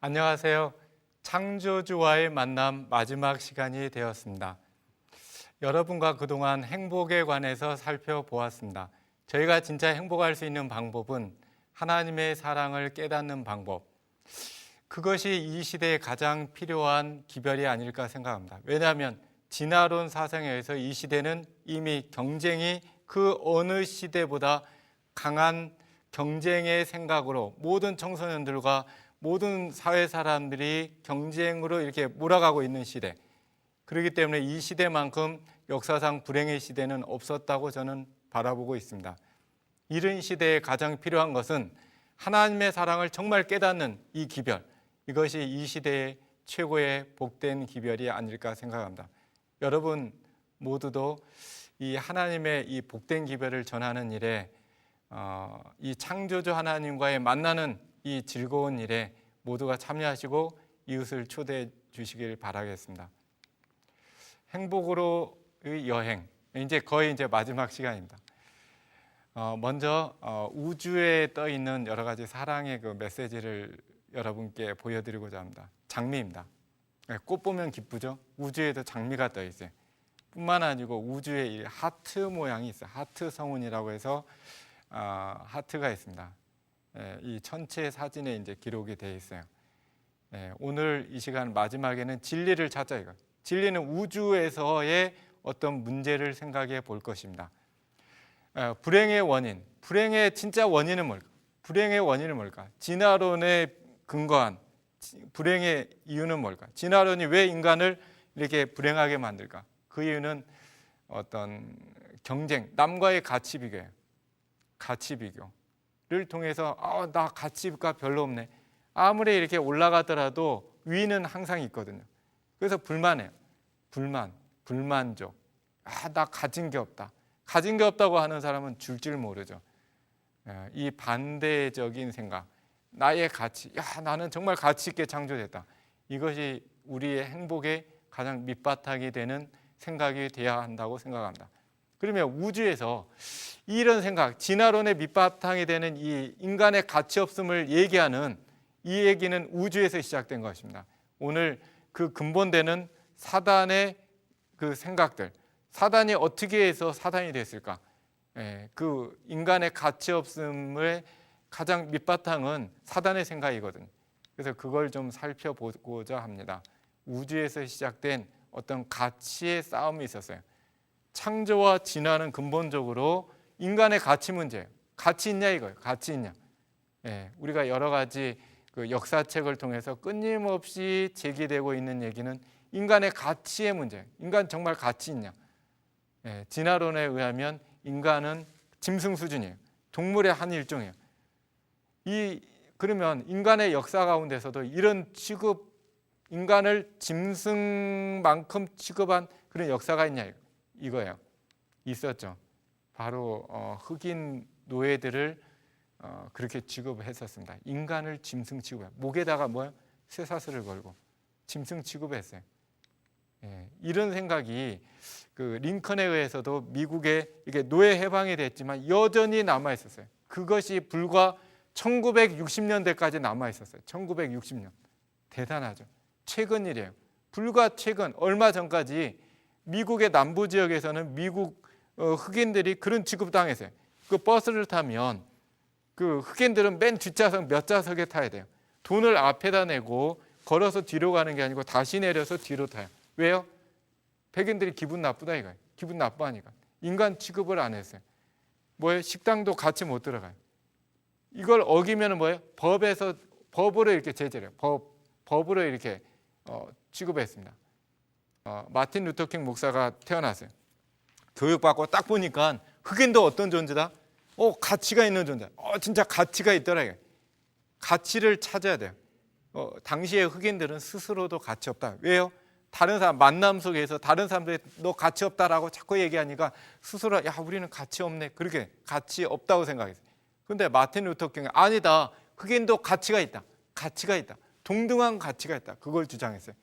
안녕하세요. 창조주와의 만남 마지막 시간이 되었습니다. 여러분과 그동안 행복에 관해서 살펴보았습니다. 저희가 진짜 행복할 수 있는 방법은 하나님의 사랑을 깨닫는 방법. 그것이 이 시대에 가장 필요한 기별이 아닐까 생각합니다. 왜냐하면 진화론 사상에 의해서 이 시대는 이미 경쟁이 그 어느 시대보다 강한 경쟁의 생각으로 모든 청소년들과 모든 사회 사람들이 경쟁으로 이렇게 몰아가고 있는 시대. 그렇기 때문에 이 시대만큼 역사상 불행의 시대는 없었다고 저는 바라보고 있습니다. 이런 시대에 가장 필요한 것은 하나님의 사랑을 정말 깨닫는 이 기별. 이것이 이 시대의 최고의 복된 기별이 아닐까 생각합니다. 여러분 모두도 이 하나님의 이 복된 기별을 전하는 일에 이 창조주 하나님과의 만나는 이 즐거운 일에 모두가 참여하시고 이웃을 초대해 주시길 바라겠습니다. 행복으로의 여행, 이제 거의 마지막 시간입니다. 먼저 우주에 떠 있는 여러 가지 사랑의 그 메시지를 여러분께 보여드리고자 합니다. 장미입니다. 꽃 보면 기쁘죠? 우주에도 장미가 떠 있어요. 뿐만 아니고 우주에 이 하트 모양이 있어요. 하트 성운이라고 해서 하트가 있습니다. 이 천체 사진에 이제 기록이 되어 있어요. 오늘 이 시간 마지막에는 진리를 찾자 이거. 진리는 우주에서의 어떤 문제를 생각해 볼 것입니다. 불행의 원인, 불행의 진짜 원인은 뭘까? 불행의 원인은 뭘까? 진화론에 근거한 불행의 이유는 뭘까? 진화론이 왜 인간을 이렇게 불행하게 만들까? 그 이유는 어떤 경쟁, 남과의 가치 비교예요. 가치 비교를 통해서 나 가치가 별로 없네. 아무리 이렇게 올라가더라도 위는 항상 있거든요. 그래서 불만해요. 불만족. 나 가진 게 없다. 가진 게 없다고 하는 사람은 줄 모르죠. 이 반대적인 생각, 나의 가치, 나는 정말 가치 있게 창조됐다. 이것이 우리의 행복의 가장 밑바탕이 되는 생각이 되어야 한다고 생각합니다. 그러면 우주에서 이런 생각, 진화론의 밑바탕이 되는 이 인간의 가치 없음을 얘기하는 이 얘기는 우주에서 시작된 것입니다. 오늘 그 근본되는 사단의 그 생각들, 사단이 어떻게 해서 사단이 됐을까? 그 인간의 가치 없음의 가장 밑바탕은 사단의 생각이거든요. 그래서 그걸 좀 살펴보고자 합니다. 우주에서 시작된 어떤 가치의 싸움이 있었어요. 창조와 진화는 근본적으로 인간의 가치 문제예요. 가치 있냐 이거예요. 가치 있냐. 우리가 여러 가지 그 역사책을 통해서 끊임없이 제기되고 있는 얘기는 인간의 가치의 문제. 인간 정말 가치 있냐. 진화론에 의하면 인간은 짐승 수준이에요. 동물의 한 일종이에요. 그러면 인간의 역사 가운데서도 이런 취급, 인간을 짐승만큼 취급한 그런 역사가 있냐 이거예요. 있었죠. 바로 흑인 노예들을 그렇게 취급했었습니다. 인간을 짐승 취급해요. 목에다가 쇠사슬을 걸고 짐승 취급했어요. 이런 생각이 그 링컨에 의해서도 미국에 이게 노예 해방이 됐지만 여전히 남아 있었어요. 그것이 불과 1960년대까지 남아 있었어요. 1960년. 대단하죠. 최근 일이에요. 불과 최근 얼마 전까지 미국의 남부 지역에서는 미국 흑인들이 그런 취급당했어요. 그 버스를 타면 그 흑인들은 맨 뒷좌석 몇 좌석에 타야 돼요. 돈을 앞에다 내고 걸어서 뒤로 가는 게 아니고 다시 내려서 뒤로 타요. 왜요? 백인들이 기분 나쁘다 이거예요. 기분 나빠하니까. 인간 취급을 안 했어요. 식당도 같이 못 들어가요. 이걸 어기면 법으로 이렇게 제재를 해요. 법으로 이렇게 취급했습니다. 마틴 루터킹 목사가 태어났어요. 교육받고 딱 보니까 흑인도 어떤 존재다? 가치가 있는 존재. 진짜 가치가 있더라. 이게. 가치를 찾아야 돼요. 당시의 흑인들은 스스로도 가치 없다. 왜요? 다른 사람 만남 속에서 다른 사람들이 너 가치 없다라고 자꾸 얘기하니까 스스로 우리는 가치 없네. 그렇게 가치 없다고 생각했어요. 그런데 마틴 루터킹은 아니다. 흑인도 가치가 있다. 가치가 있다. 동등한 가치가 있다. 그걸 주장했어요.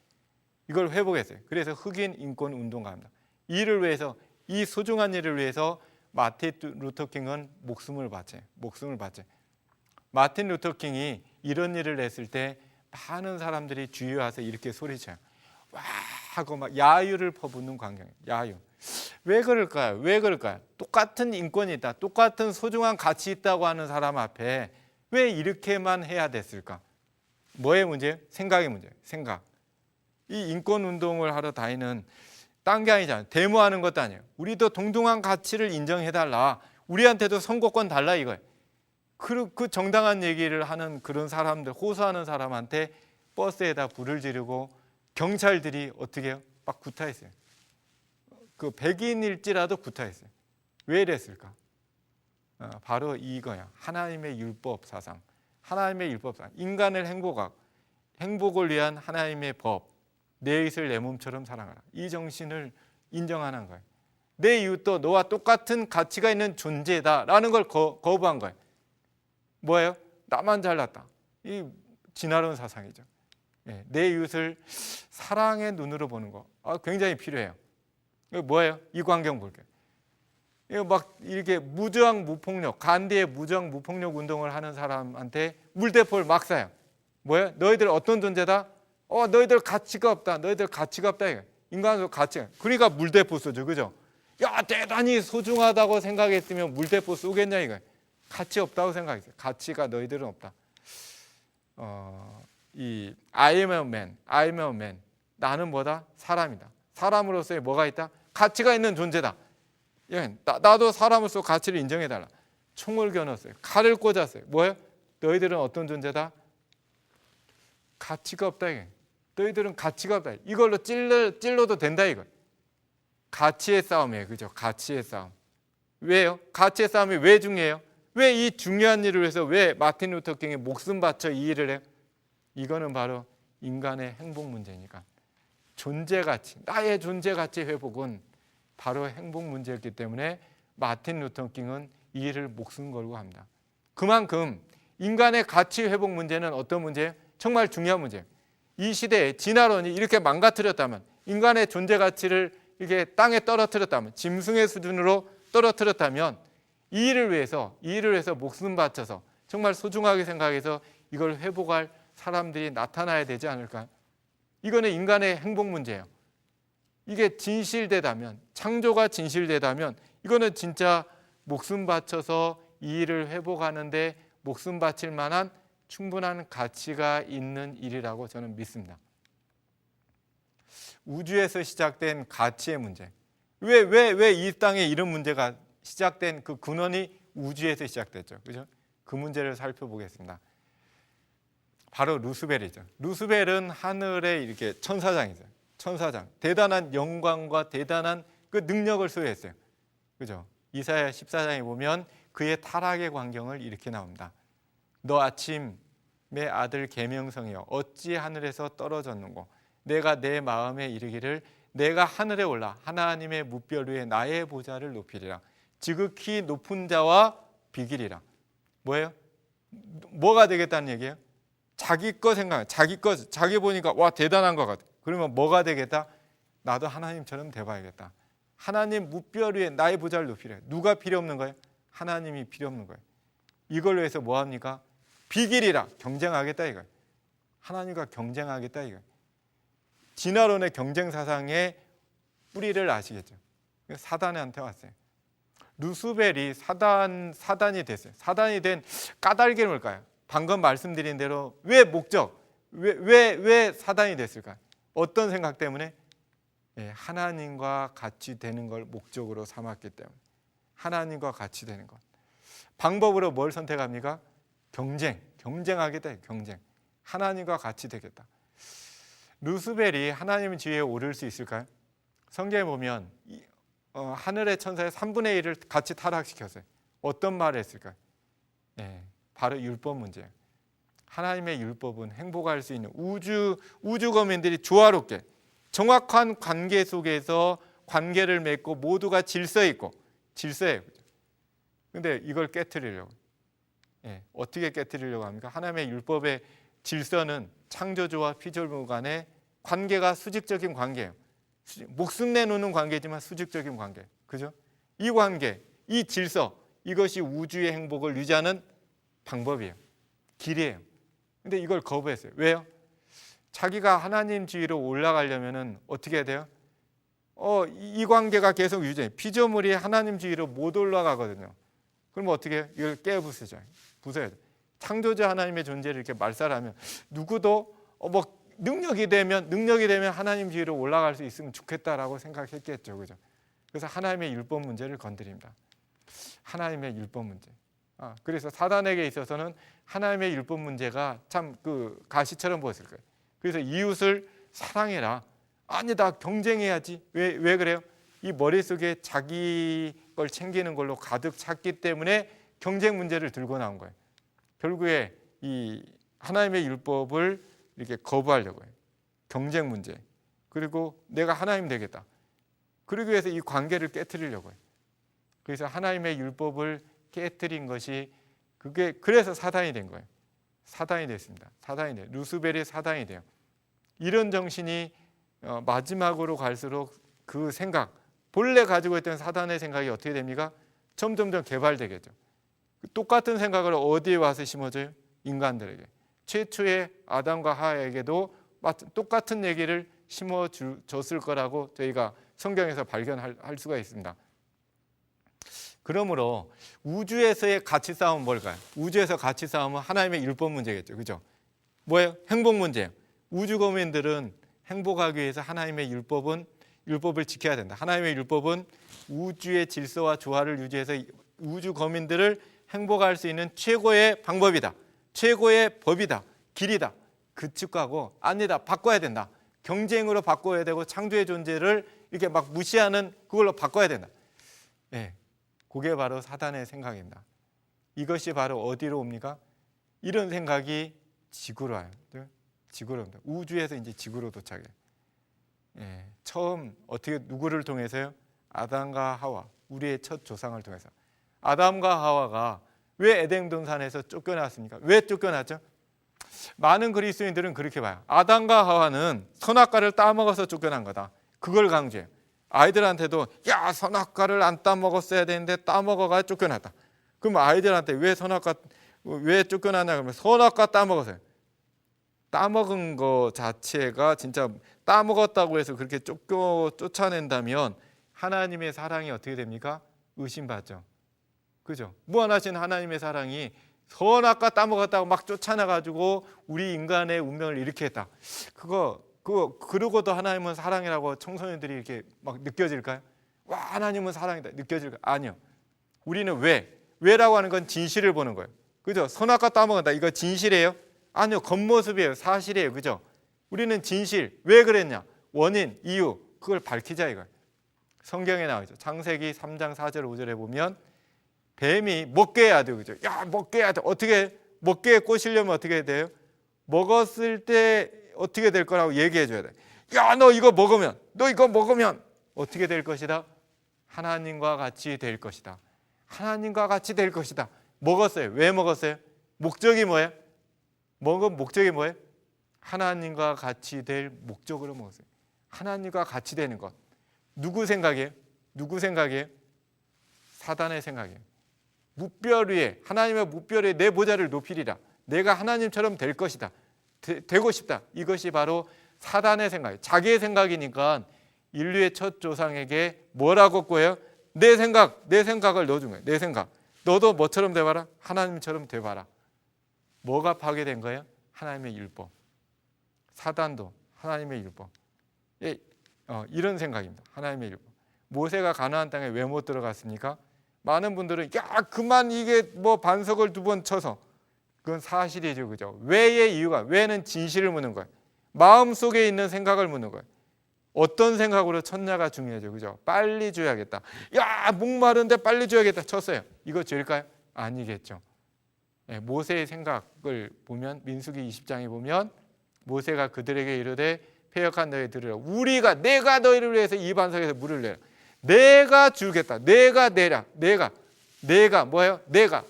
이걸 회복했어요. 그래서 흑인 인권 운동가입니다. 이를 위해서 이 소중한 일을 위해서 마틴 루터킹은 목숨을 바쳐요. 마틴 루터킹이 이런 일을 했을 때 많은 사람들이 주위에 와서 이렇게 소리쳐요. 와 하고 막 야유를 퍼붓는 광경이에요. 야유. 왜 그럴까요? 왜 그럴까요? 똑같은 인권이 있다, 똑같은 소중한 가치 있다고 하는 사람 앞에 왜 이렇게만 해야 됐을까? 뭐의 문제예요? 생각의 문제예요. 생각. 이 인권 운동을 하러 다니는 딴 게 아니잖아요. 데모하는 것도 아니에요. 우리도 동등한 가치를 인정해달라. 우리한테도 선거권 달라 이거예요. 그 정당한 얘기를 하는 그런 사람들, 호소하는 사람한테 버스에다 불을 지르고 경찰들이 어떻게 해요? 막 구타했어요. 그 백인일지라도 구타했어요. 왜 이랬을까? 바로 이거야. 하나님의 율법 사상. 하나님의 율법 사상. 인간을 행복을 위한 하나님의 법. 내 이웃을 내 몸처럼 사랑하라. 이 정신을 인정하는 거예요. 내 이웃도 너와 똑같은 가치가 있는 존재다라는 걸 거부한 거예요. 뭐예요? 나만 잘났다. 이 지나로운 사상이죠. 내 이웃을 사랑의 눈으로 보는 거 굉장히 필요해요. 이거 뭐예요? 이 광경 볼게요. 이거 막 이렇게 무저항 무폭력, 간디의 무저항 무폭력 운동을 하는 사람한테 물대포를 막 쏴요. 뭐예요? 너희들 어떤 존재다? 너희들 가치가 없다. 너희들 가치가 없다. 이거. 인간으로 가치가. 그러니까 물대포 쏘죠, 그죠? 야 대단히 소중하다고 생각했으면 물대포 쏘겠냐 이거. 가치 없다고 생각했어요. 가치가 너희들은 없다. 이 I am a man. 나는 뭐다? 사람이다. 사람으로서의 뭐가 있다? 가치가 있는 존재다. 나도 사람으로서 가치를 인정해달라. 총을 겨눴어요. 칼을 꽂았어요. 뭐예요? 너희들은 어떤 존재다? 가치가 없다 이게. 너희들은 가치가 없다. 이걸로 찔러도 된다 이거. 가치의 싸움이에요, 그죠? 가치의 싸움. 왜요? 가치의 싸움이 왜 중요해요? 왜 이 중요한 일을 위해서 왜 마틴 루터 킹이 목숨 바쳐 이 일을 해요? 이거는 바로 인간의 행복 문제니까. 존재 가치, 나의 존재 가치 회복은 바로 행복 문제였기 때문에 마틴 루터 킹은 이 일을 목숨 걸고 합니다. 그만큼 인간의 가치 회복 문제는 어떤 문제예요? 정말 중요한 문제예요. 이 시대에 진화론이 이렇게 망가뜨렸다면, 인간의 존재 가치를 이렇게 땅에 떨어뜨렸다면, 짐승의 수준으로 떨어뜨렸다면 이 일을 위해서 목숨 바쳐서 정말 소중하게 생각해서 이걸 회복할 사람들이 나타나야 되지 않을까? 이거는 인간의 행복 문제예요. 이게 진실되다면, 창조가 진실되다면 이거는 진짜 목숨 바쳐서 이 일을 회복하는데 목숨 바칠 만한 충분한 가치가 있는 일이라고 저는 믿습니다. 우주에서 시작된 가치의 문제. 왜 이 땅에 이런 문제가 시작된 그 근원이 우주에서 시작됐죠. 그죠? 그 문제를 살펴보겠습니다. 바로 루스벨이죠. 루스벨은 하늘의 이렇게 천사장이죠. 천사장. 대단한 영광과 대단한 그 능력을 소유했어요. 그죠? 이사야 14장에 보면 그의 타락의 광경을 이렇게 나옵니다. 너 아침의 아들 계명성이여 어찌 하늘에서 떨어졌는고 내가 내 마음에 이르기를 내가 하늘에 올라 하나님의 무별 위에 나의 보좌를 높이리라. 지극히 높은 자와 비기리라. 뭐예요? 뭐가 되겠다는 얘기예요? 자기 거 생각해. 자기 보니까 와 대단한 것 같아. 그러면 뭐가 되겠다? 나도 하나님처럼 돼봐야겠다. 하나님 무별 위에 나의 보좌를 높이래. 누가 필요 없는 거예요? 하나님이 필요 없는 거예요. 이걸 위해서 뭐 합니까? 비기리라. 경쟁하겠다 이거예요. 하나님과 경쟁하겠다 이거예요. 진화론의 경쟁 사상의 뿌리를 아시겠죠? 사단한테 왔어요. 루스벨이 사단이 됐어요. 사단이 된 까닭이 뭘까요? 방금 말씀드린 대로 왜 사단이 됐을까요? 어떤 생각 때문에? 하나님과 같이 되는 걸 목적으로 삼았기 때문에. 하나님과 같이 되는 것. 방법으로 뭘 선택합니까? 경쟁하겠다. 경쟁. 하나님과 같이 되겠다. 루스벨이 하나님 지위에 오를 수 있을까요? 성경에 보면 하늘의 천사의 3분의 1을 같이 타락시켰어요. 어떤 말을 했을까요? 바로 율법 문제예요. 하나님의 율법은 행복할 수 있는 우주 거민들이 조화롭게 정확한 관계 속에서 관계를 맺고 모두가 질서예요. 그런데 이걸 깨트리려고 어떻게 깨트리려고 합니까? 하나님의 율법의 질서는 창조주와 피조물 간의 관계가 수직적인 관계예요. 목숨 내놓는 관계지만 수직적인 관계. 그죠? 이 관계, 이 질서, 이것이 우주의 행복을 유지하는 방법이에요. 길이에요. 근데 이걸 거부했어요. 왜요? 자기가 하나님 지위로 올라가려면은 어떻게 해야 돼요? 이 관계가 계속 유지해. 피조물이 하나님 지위로 못 올라가거든요. 그럼 어떻게 해요? 이걸 깨부수죠. 부숴야 돼. 창조자 하나님의 존재를 이렇게 말살하면 누구도 뭐 능력이 되면 하나님 지위로 올라갈 수 있으면 좋겠다라고 생각했겠죠, 그죠? 그래서 하나님의 율법 문제를 건드립니다. 하나님의 율법 문제. 그래서 사단에게 있어서는 하나님의 율법 문제가 참 그 가시처럼 보였을 거예요. 그래서 이웃을 사랑해라. 아니다, 경쟁해야지. 왜 그래요? 이 머릿속에 자기 걸 챙기는 걸로 가득 찼기 때문에 경쟁 문제를 들고 나온 거예요. 결국에 이 하나님의 율법을 이렇게 거부하려고 해요. 경쟁 문제. 그리고 내가 하나님 되겠다. 그러기 위해서 이 관계를 깨트리려고 해요. 그래서 하나님의 율법을 깨트린 것이 그래서 사단이 된 거예요. 사단이 됐습니다. 사단이 돼요. 루스벨이 사단이 돼요. 이런 정신이 마지막으로 갈수록 그 생각, 본래 가지고 있던 사단의 생각이 어떻게 됩니까? 점점점 개발되겠죠. 똑같은 생각을 어디에 와서 심어줘요? 인간들에게. 최초의 아담과 하와에게도 똑같은 얘기를 심어줬을 거라고 저희가 성경에서 발견할 수가 있습니다. 그러므로 우주에서의 가치 싸움은 뭘까요? 우주에서 가치 싸움은 하나님의 율법 문제겠죠. 그죠? 뭐예요? 행복 문제예요. 우주 거민들은 행복하기 위해서 하나님의 율법을 지켜야 된다. 하나님의 율법은 우주의 질서와 조화를 유지해서 우주 거민들을 행복할 수 있는 최고의 방법이다. 최고의 법이다. 길이다. 그 측하고 아니다. 바꿔야 된다. 경쟁으로 바꿔야 되고 창조의 존재를 이렇게 막 무시하는 그걸로 바꿔야 된다. 예. 그게 바로 사단의 생각입니다. 이것이 바로 어디로 옵니까? 이런 생각이 지구로 와요. 지구로 옵니다. 우주에서 이제 지구로 도착해요. 예. 처음 어떻게 누구를 통해서요? 아담과 하와, 우리의 첫 조상을 통해서. 아담과 하와가 왜 에덴 동산에서 쫓겨났습니까? 왜 쫓겨났죠? 많은 그리스도인들은 그렇게 봐요. 아담과 하와는 선악과를 따먹어서 쫓겨난 거다. 그걸 강조해요. 아이들한테도 야, 선악과를 안 따먹었어야 되는데 따먹어가 쫓겨났다. 그럼 아이들한테 왜 쫓겨났냐 그러면 선악과 따먹었어요. 따먹은 거 자체가 진짜 따먹었다고 해서 그렇게 쫓아낸다면 하나님의 사랑이 어떻게 됩니까? 의심받죠. 그죠? 무한하신 하나님의 사랑이 선악과 따먹었다고 막 쫓아내가지고 우리 인간의 운명을 이렇게 했다. 그러고도 하나님은 사랑이라고 청소년들이 이렇게 막 느껴질까요? 와, 하나님은 사랑이다 느껴질까요? 아니요. 우리는 왜라고 하는 건 진실을 보는 거예요. 그죠? 선악과 따먹었다. 이거 진실이에요? 아니요. 겉모습이에요. 사실이에요. 그죠? 우리는 진실. 왜 그랬냐? 원인, 이유. 그걸 밝히자 이거예요. 성경에 나오죠. 창세기 3장 4절 5절에 보면 뱀이 먹게 해야 돼요. 그죠? 야, 먹게 해야 돼. 어떻게 먹게 꼬시려면 어떻게 해야 돼요? 먹었을 때 어떻게 될 거라고 얘기해 줘야 돼. 야, 너 이거 먹으면 어떻게 될 것이다? 하나님과 같이 될 것이다. 하나님과 같이 될 것이다. 먹었어요. 왜 먹었어요? 목적이 뭐예요? 먹은 목적이 뭐예요? 하나님과 같이 될 목적으로 먹었어요. 하나님과 같이 되는 것. 누구 생각이에요? 사단의 생각이에요. 무별 위에, 하나님의 무별 위에 내 보좌를 높이리라. 내가 하나님처럼 될 것이다. 되고 싶다. 이것이 바로 사단의 생각이에요. 자기의 생각이니까 인류의 첫 조상에게 뭐라고 꿔요? 내 생각을 넣어준 거예요. 내 생각. 너도 뭐처럼 돼봐라? 하나님처럼 돼봐라. 뭐가 파괴된 거예요? 하나님의 율법. 사단도 하나님의 율법. 이런 생각입니다. 하나님의 율법. 모세가 가나안 땅에 왜 못 들어갔습니까? 많은 분들은 야, 그만 이게 뭐 반석을 2번 쳐서 그건 사실이죠. 그죠? 왜의 이유가, 왜는 진실을 묻는 거예요. 마음속에 있는 생각을 묻는 거예요. 어떤 생각으로 쳤냐가 중요하죠. 그죠? 빨리 줘야겠다. 야, 목마른데 빨리 줘야겠다. 쳤어요. 이거 죄일까요? 아니겠죠. 모세의 생각을 보면 민수기 20장에 보면 모세가 그들에게 이르되 패역한 너희 들으라. 내가 너희를 위해서 이 반석에서 물을 내라. 내가 주겠다. 내가 내라. 내가 뭐예요? 내가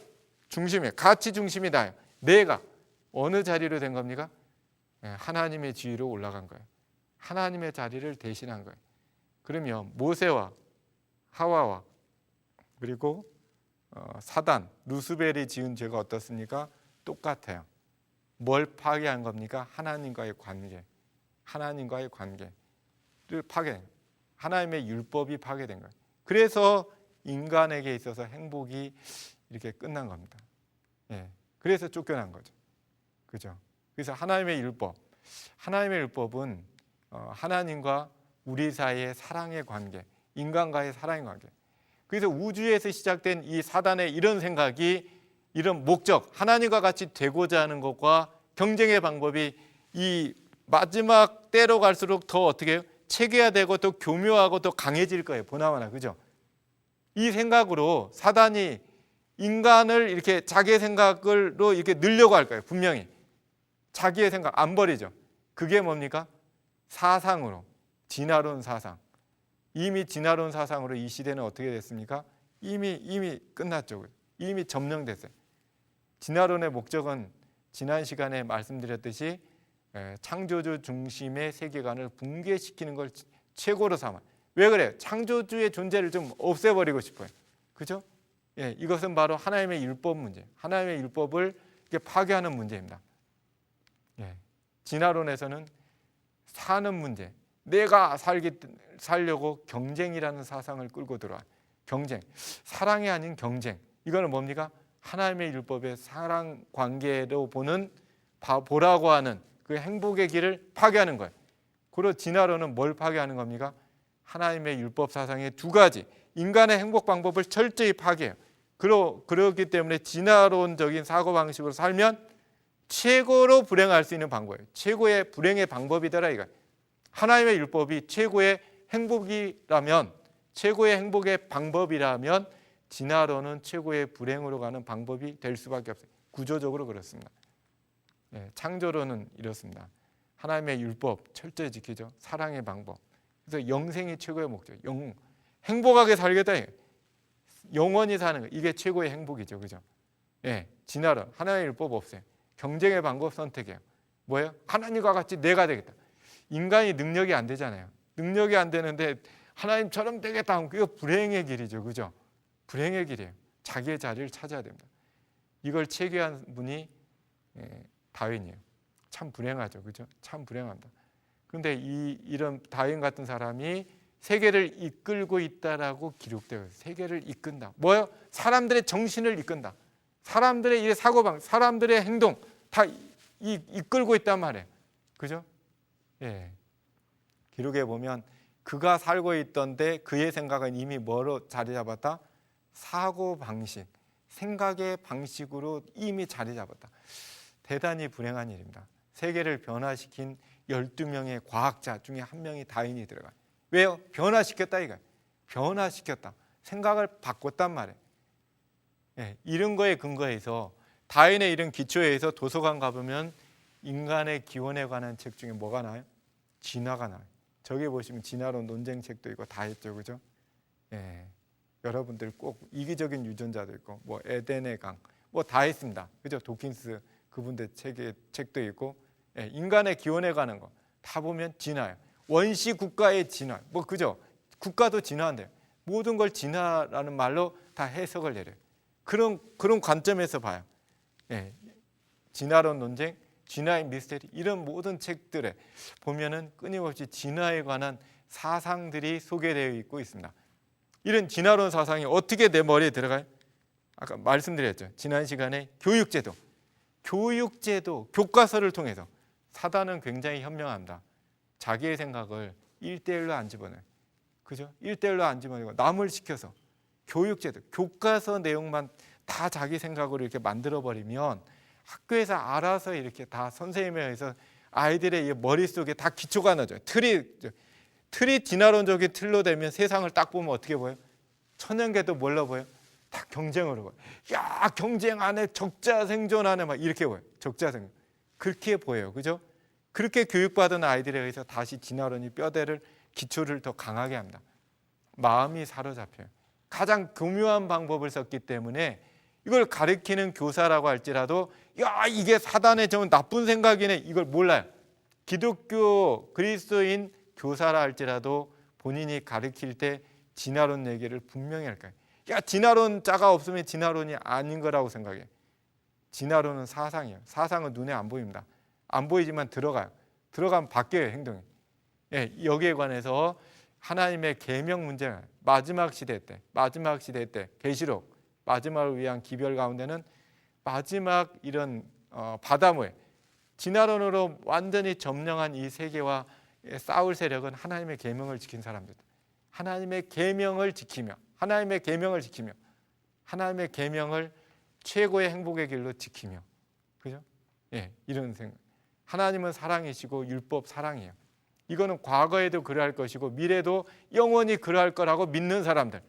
중심이에요. 가치 중심이다. 내가 어느 자리로 된 겁니까? 하나님의 지위로 올라간 거예요. 하나님의 자리를 대신한 거예요. 그러면 모세와 하와와 그리고 사단, 루스벨이 지은 죄가 어떻습니까? 똑같아요. 뭘 파괴한 겁니까? 하나님과의 관계. 하나님과의 관계를 파괴, 하나님의 율법이 파괴된 거예요. 그래서 인간에게 있어서 행복이 이렇게 끝난 겁니다. 예, 그래서 쫓겨난 거죠. 그죠? 그래서 하나님의 율법은 하나님과 우리 사이의 사랑의 관계, 인간과의 사랑의 관계. 그래서 우주에서 시작된 이 사단의 이런 생각이, 이런 목적, 하나님과 같이 되고자 하는 것과 경쟁의 방법이 이 마지막 때로 갈수록 더 어떻게 해요? 체계화되고 더 교묘하고 더 강해질 거예요. 보나마나. 그죠? 이 생각으로 사단이 인간을 이렇게 자기의 생각으로 이렇게 늘려고 할 거예요. 분명히. 자기의 생각 안 버리죠. 그게 뭡니까? 사상으로. 진화론 사상. 이미 진화론 사상으로 이 시대는 어떻게 됐습니까? 이미 끝났죠. 이미 점령됐어요. 진화론의 목적은 지난 시간에 말씀드렸듯이 창조주 중심의 세계관을 붕괴시키는 걸 최고로 삼아. 왜 그래요? 창조주의 존재를 좀 없애버리고 싶어요. 그죠? 예, 이것은 바로 하나님의 율법 문제, 하나님의 율법을 이렇게 파괴하는 문제입니다. 예, 진화론에서는 사는 문제, 내가 살려고 경쟁이라는 사상을 끌고 들어와. 경쟁, 사랑이 아닌 경쟁. 이거는 뭡니까? 하나님의 율법의 사랑 관계로 보라고 하는 그 행복의 길을 파괴하는 거예요. 그리고 진화론은 뭘 파괴하는 겁니까? 하나님의 율법 사상의 두 가지, 인간의 행복 방법을 철저히 파괴해요. 그렇기 때문에 진화론적인 사고방식으로 살면 최고로 불행할 수 있는 방법이에요. 최고의 불행의 방법이더라 이거. 하나님의 율법이 최고의 행복이라면, 최고의 행복의 방법이라면 진화론은 최고의 불행으로 가는 방법이 될 수밖에 없어요. 구조적으로 그렇습니다. 예, 창조론은 이렇습니다. 하나님의 율법 철저히 지키죠. 사랑의 방법. 그래서 영생이 최고의 목적. 행복하게 살겠다. 영원히 사는 거. 이게 최고의 행복이죠. 그죠? 예, 진화론. 하나님의 율법 없어요. 경쟁의 방법 선택해요. 뭐예요? 하나님과 같이 내가 되겠다. 인간이 능력이 안 되잖아요. 능력이 안 되는데 하나님처럼 되겠다 하면 그거 불행의 길이죠. 그죠? 불행의 길이에요. 자기의 자리를 찾아야 됩니다. 이걸 체계한 분이 다윈이에요. 참 불행하죠. 그죠? 참 불행합니다. 그런데 이런 다윈 같은 사람이 세계를 이끌고 있다라고 기록되어 있어요. 세계를 이끈다. 뭐예요? 사람들의 정신을 이끈다. 사람들의 이 사고방, 사람들의 행동 다 이끌고 있단 말이에요. 그죠? 예. 기록에 보면 그가 살고 있던데 그의 생각은 이미 뭐로 자리 잡았다? 사고 방식, 생각의 방식으로 이미 자리 잡았다. 대단히 불행한 일입니다. 세계를 변화시킨 12명의 과학자 중에 한 명이 다윈이 들어가요. 왜요? 변화시켰다 이거예요. 변화시켰다. 생각을 바꿨단 말이에요. 예, 이런 거에 근거해서 다윈의 이런 기초에 의해서 도서관 가보면 인간의 기원에 관한 책 중에 뭐가 나와요? 진화가 나와요. 저기 보시면 진화론 논쟁책도 있고 다 했죠. 그죠? 예, 여러분들 꼭 이기적인 유전자도 있고 뭐 에덴의 강 뭐 다 했습니다. 그죠? 도킨스 그분들 책도 있고 예, 인간의 기원에 관한 거 다 보면 진화예요. 원시 국가의 진화 뭐 그죠? 국가도 진화인데요. 모든 걸 진화라는 말로 다 해석을 내려요. 그런 관점에서 봐요. 예, 진화론 논쟁, 진화의 미스테리 이런 모든 책들에 보면은 끊임없이 진화에 관한 사상들이 소개되어 있고 있습니다. 이런 진화론 사상이 어떻게 내 머리에 들어가요? 아까 말씀드렸죠. 지난 시간에 교육제도, 교과서를 통해서 사단은 굉장히 현명합니다. 자기의 생각을 1대1로 안 집어넣어요. 그죠? 1대1로 안 집어넣고 남을 시켜서 교육제도, 교과서 내용만 다 자기 생각으로 이렇게 만들어버리면 학교에서 알아서 이렇게 다 선생님에 의해서 아이들의 머릿속에 다 기초가 나죠. 틀이 진화론적인 틀로 되면 세상을 딱 보면 어떻게 보여요? 천연계도 뭘로 보여요? 다 경쟁으로 보여요. 야, 경쟁 안에 적자 생존하네 막 이렇게 보여요. 적자 생존. 그렇게 보여요. 그죠? 그렇게 교육받은 아이들에 의해서 다시 진화론이 뼈대를 기초를 더 강하게 합니다. 마음이 사로잡혀요. 가장 교묘한 방법을 썼기 때문에 이걸 가르치는 교사라고 할지라도 야 이게 사단의 저 나쁜 생각이네 이걸 몰라요. 기독교 그리스도인 교사라 할지라도 본인이 가르칠 때 진화론 얘기를 분명히 할 거예요. 야 진화론 자가 없으면 진화론이 아닌 거라고 생각해요. 진화론은 사상이에요. 사상은 눈에 안 보입니다. 안 보이지만 들어가요. 들어가면 바뀌어요, 행동이. 예, 여기에 관해서 하나님의 계명 문제가 마지막 시대 때 계시록 마지막을 위한 기별 가운데는 마지막 이런 바다모에 진화론으로 완전히 점령한 이 세계와 싸울 세력은 하나님의 계명을 지킨 사람들. 하나님의 계명을 지키며 하나님의 계명을 최고의 행복의 길로 지키며, 그죠? 예, 이런 생각. 하나님은 사랑이시고 율법 사랑이에요. 이거는 과거에도 그러할 것이고 미래도 영원히 그러할 거라고 믿는 사람들,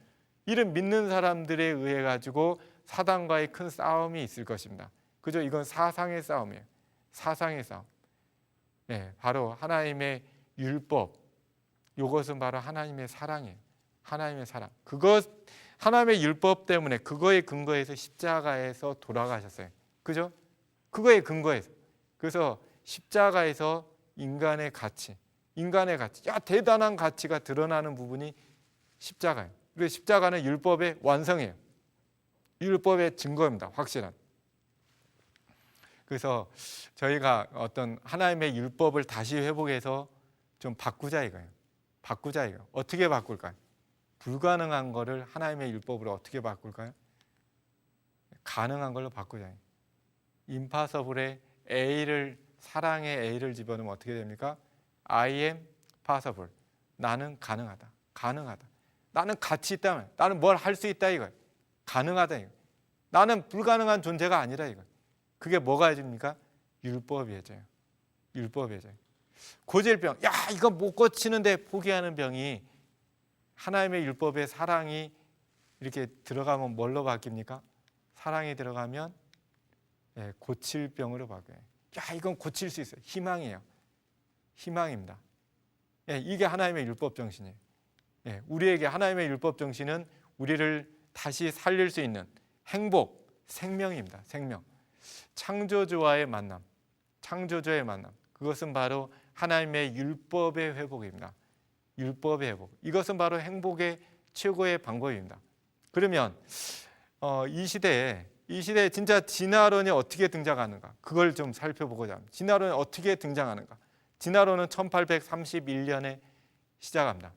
이런 믿는 사람들에 의해 가지고 사단과의 큰 싸움이 있을 것입니다. 그죠? 이건 사상의 싸움이에요. 사상의 싸움. 예, 바로 하나님의 율법, 이것은 바로 하나님의 사랑이에요. 하나님의 사랑. 그것 하나님의 율법 때문에 그거에 근거해서 십자가에서 돌아가셨어요. 그죠? 그거에 근거해서. 그래서 십자가에서 인간의 가치, 대단한 가치가 드러나는 부분이 십자가예요. 그리고 십자가는 율법의 완성이에요. 율법의 증거입니다. 확실한. 그래서 저희가 어떤 하나님의 율법을 다시 회복해서 좀 바꾸자 이거예요. 어떻게 바꿀까요? 불가능한 거를 하나님의 율법으로 어떻게 바꿀까요? 가능한 걸로 바꾸자. 임파서블에 사랑의 A를 집어넣으면 어떻게 됩니까? I am possible. 나는 가능하다. 나는 가치 있다면, 나는 뭘 할 수 있다 이거예요. 가능하다 이거. 나는 불가능한 존재가 아니라 이거. 그게 뭐가 해줍니까? 율법이 해줘요. 고질병, 야 이거 못 고치는데 포기하는 병이 하나님의 율법의 사랑이 이렇게 들어가면 뭘로 바뀝니까? 사랑이 들어가면 고칠 병으로 바뀌어요. 야 이건 고칠 수 있어요. 희망입니다. 이게 하나님의 율법 정신이에요. 우리에게 하나님의 율법 정신은 우리를 다시 살릴 수 있는 행복, 생명입니다. 생명. 창조주와의 만남. 그것은 바로 하나님의 율법의 회복입니다. 율법의 회복. 이것은 바로 행복의 최고의 방법입니다. 그러면 이 시대에 진짜 진화론이 어떻게 등장하는가? 그걸 좀 살펴보고자 합니다. 진화론이 어떻게 등장하는가? 진화론은 1831년에 시작합니다.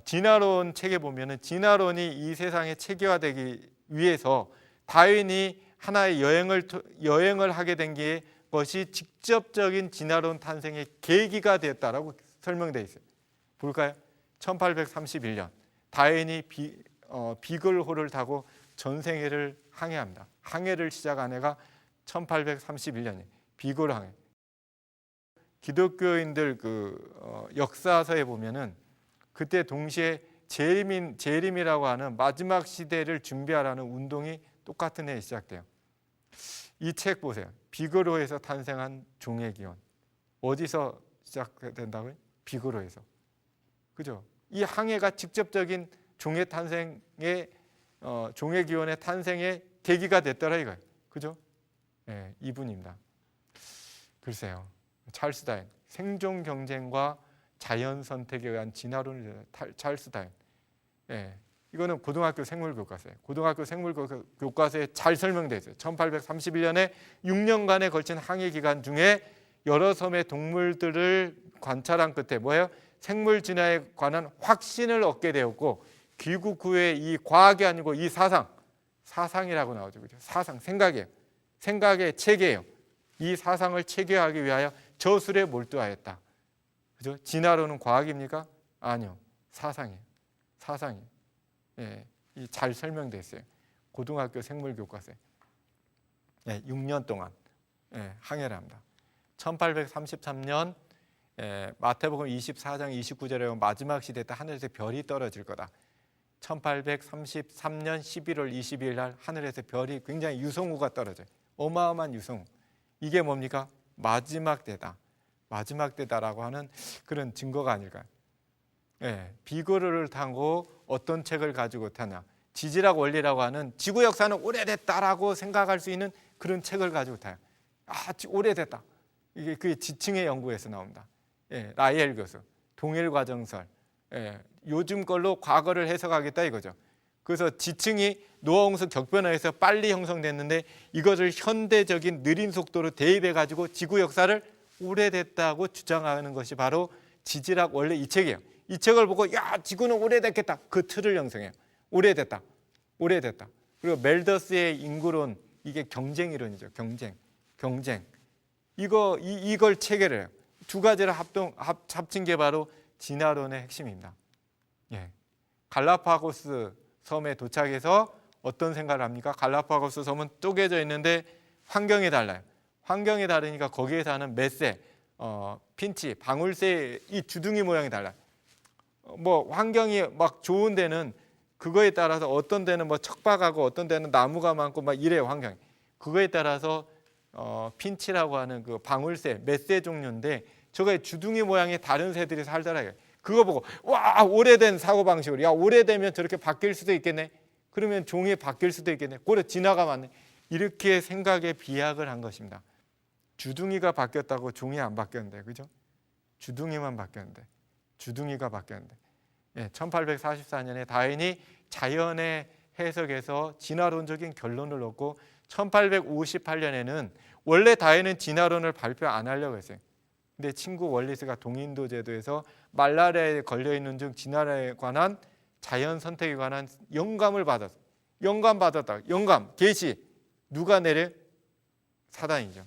진화론 책에 보면은 진화론이 이 세상에 체계화되기 위해서 다윈이 하나의 여행을 하게 된 것이 직접적인 진화론 탄생의 계기가 되었다라고 설명되어 있어요. 볼까요? 1831년 다윈이 비글호를 타고 전생애를 항해합니다. 항해를 시작한 해가 1831년이에요. 비글 항해. 기독교인들 역사서에 보면은 그때 동시에 재림이라고 하는 마지막 시대를 준비하라는 운동이 똑같은 해에 시작돼요. 이 책 보세요. 비글호에서 탄생한 종의 기원. 어디서 시작된다고요? 비글호에서. 그죠? 이 항해가 직접적인 종의 기원의 탄생의 계기가 됐더라 이거예요. 그죠? 이분입니다. 글쎄요. 찰스 다윈. 생존 경쟁과 자연 선택에 의한 진화론을 찰스 다윈. 이거는 고등학교 생물교과서예요. 고등학교 생물교과서에 잘 설명되어 있어요. 1831년에 6년간에 걸친 항해 기간 중에 여러 섬의 동물들을 관찰한 끝에 뭐예요? 생물 진화에 관한 확신을 얻게 되었고, 귀국 후에 이 과학이 아니고 이 사상이라고 나오죠. 그죠? 사상, 생각이에요. 생각의 체계예요. 이 사상을 체계하기 위하여 저술에 몰두하였다. 그죠? 진화론은 과학입니까? 아니요. 사상이에요. 잘 설명되어 있어요. 고등학교 생물교과서에. 6년 동안 항해를 합니다. 1833년 마태복음 24장 29절에 보면 마지막 시대 때 하늘에서 별이 떨어질 거다. 1833년 11월 22일 날 하늘에서 별이 굉장히 유성우가 떨어져요. 어마어마한 유성우. 이게 뭡니까? 마지막 때다라고 하는 그런 증거가 아닐까요? 비글호를 타고 어떤 책을 가지고 타냐? 지질학 원리라고 하는 지구 역사는 오래됐다라고 생각할 수 있는 그런 책을 가지고 타요. 오래됐다. 이게 그게 지층의 연구에서 나옵니다. 라이엘 교수, 동일과정설. 요즘 걸로 과거를 해석하겠다 이거죠. 그래서 지층이 노아홍수 격변화에서 빨리 형성됐는데 이것을 현대적인 느린 속도로 대입해 가지고 지구 역사를 오래됐다고 주장하는 것이 바로 지질학 원래 이 책이에요. 이 책을 보고 야 지구는 오래됐겠다. 그 틀을 형성해요. 오래됐다. 오래됐다. 그리고 멜더스의 인구론 이게 경쟁 이론이죠. 경쟁. 이걸 체계를 해요. 두 가지를 합친 게 바로 진화론의 핵심입니다. 예. 갈라파고스 섬에 도착해서 어떤 생각을 합니까? 갈라파고스 섬은 쪼개져 있는데 환경이 달라요. 환경이 다르니까 거기에 사는 멧새, 핀치, 방울새 이 주둥이 모양이 달라요. 뭐 환경이 막 좋은 데는 그거에 따라서 어떤 데는 뭐 척박하고 어떤 데는 나무가 많고 막 이래요 환경이. 그거에 따라서 핀치라고 하는 그 방울새, 멧새 종류인데 저거의 주둥이 모양의 다른 새들이 살더라고요. 그거 보고 와 오래된 사고방식으로 야 오래되면 저렇게 바뀔 수도 있겠네. 그러면 종이 바뀔 수도 있겠네. 고래 진화가 맞네. 이렇게 생각에 비약을 한 것입니다. 주둥이가 바뀌었다고 종이 안 바뀌었는데 그죠? 주둥이만 바뀌었는데 주둥이가 바뀌었는데 1844년에 다윈이 자연의 해석에서 진화론적인 결론을 얻고 1858년에는 원래 다윈은 진화론을 발표 안 하려고 했어요. 근데 친구 월리스가 동인도 제도에서 말라리아에 걸려있는 중 진화에 관한 자연 선택에 관한 영감을 받았어. 영감 계시 누가 내려? 사단이죠.